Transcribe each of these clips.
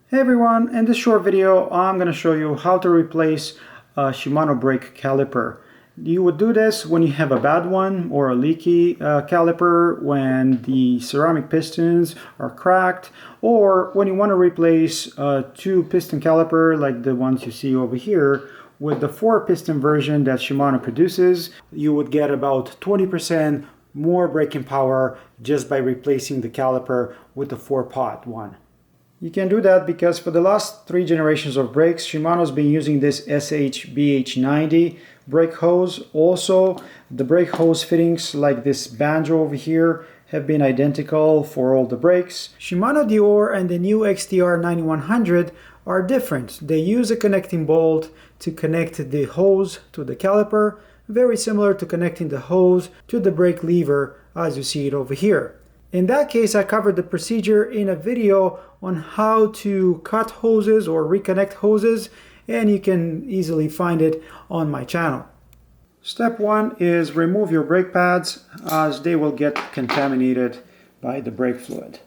Hey everyone, in this short video I'm going to show you how to replace a Shimano brake caliper. You would do this when you have a bad one or a leaky caliper, when the ceramic pistons are cracked, or when you want to replace a 2-piston caliper like the ones you see over here with the 4-piston version that Shimano produces. You would get about 20% more braking power just by replacing the caliper with the 4-pot one. You can do that because for the last 3 generations of brakes, Shimano's been using this SH-BH90 brake hose. Also, the brake hose fittings like this Banjo over here have been identical for all the brakes. Shimano Deore and the new XTR 9100 are different. They use a connecting bolt to connect the hose to the caliper, very similar to connecting the hose to the brake lever as you see it over here. In that case, I covered the procedure in a video on how to cut hoses or reconnect hoses, and you can easily find it on my channel. Step 1 is remove your brake pads as they will get contaminated by the brake fluid.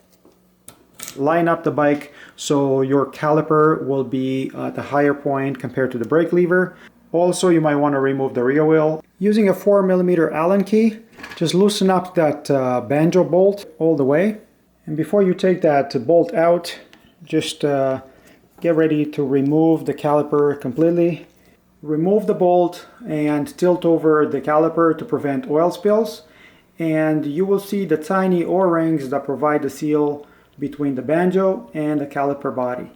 Line up the bike so your caliper will be at a higher point compared to the brake lever. Also, you might want to remove the rear wheel. Using a 4mm Allen key, just loosen up that Banjo bolt all the way. And before you take that bolt out, just get ready to remove the caliper completely. Remove the bolt and tilt over the caliper to prevent oil spills. And you will see the tiny O-rings that provide the seal between the Banjo and the caliper body.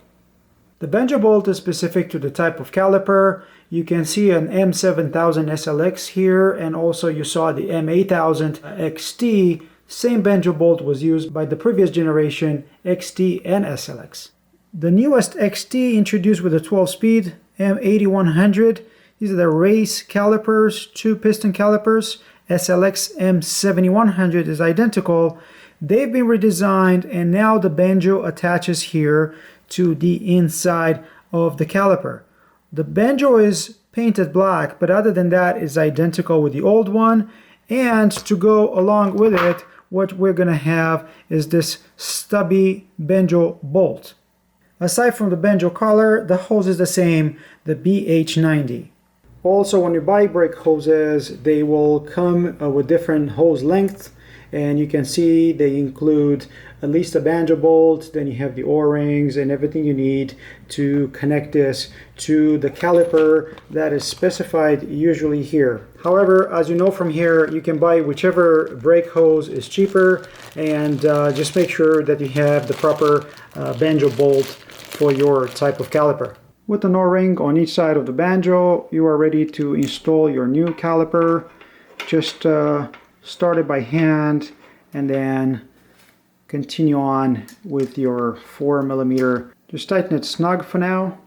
The Banjo bolt is specific to the type of caliper. You can see an M7000 SLX here, and also you saw the M8000 XT. Same Banjo bolt was used by the previous generation XT and SLX. The newest XT introduced with a 12-speed M8100. These are the race calipers, 2-piston calipers. SLX M7100 is identical. They've been redesigned, and now the Banjo attaches here to the inside of the caliper. The Banjo is painted black, but other than that is identical with the old one. And to go along with it, what we're going to have is this Stubby Banjo bolt. Aside from the Banjo color, the hose is the same, the BH90. Also, when you buy brake hoses, they will come with different hose lengths. And you can see they include at least a Banjo bolt, then you have the O-rings and everything you need to connect this to the caliper that is specified usually here. However, as you know from here, you can buy whichever brake hose is cheaper, and just make sure that you have the proper Banjo bolt for your type of caliper. With an O-ring on each side of the Banjo, you are ready to install your new caliper. Just start it by hand and then continue on with your 4mm. Just tighten it snug for now.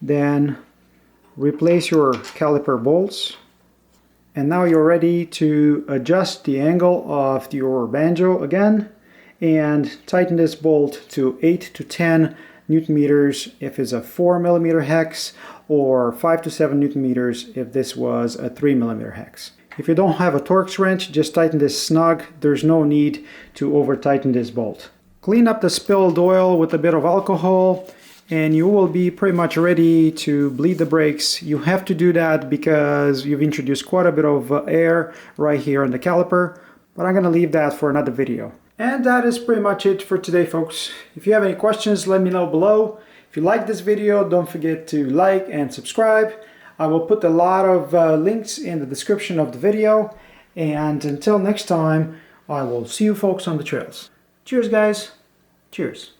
Then replace your caliper bolts. And now you're ready to adjust the angle of your Banjo again and tighten this bolt to 8 to 10 Newton meters if it's a 4mm hex, or 5 to 7 Newton meters if this was a 3mm hex. If you don't have a Torx wrench, just tighten this snug. There's no need to over tighten this bolt. Clean up the spilled oil with a bit of alcohol and you will be pretty much ready to bleed the brakes. You have to do that because you've introduced quite a bit of air right here on the caliper, but I'm going to leave that for another video. And that is pretty much it for today, folks. If you have any questions, let me know below. If you like this video, don't forget to like and subscribe. I will put a lot of links in the description of the video. And until next time, I will see you folks on the trails. Cheers, guys. Cheers.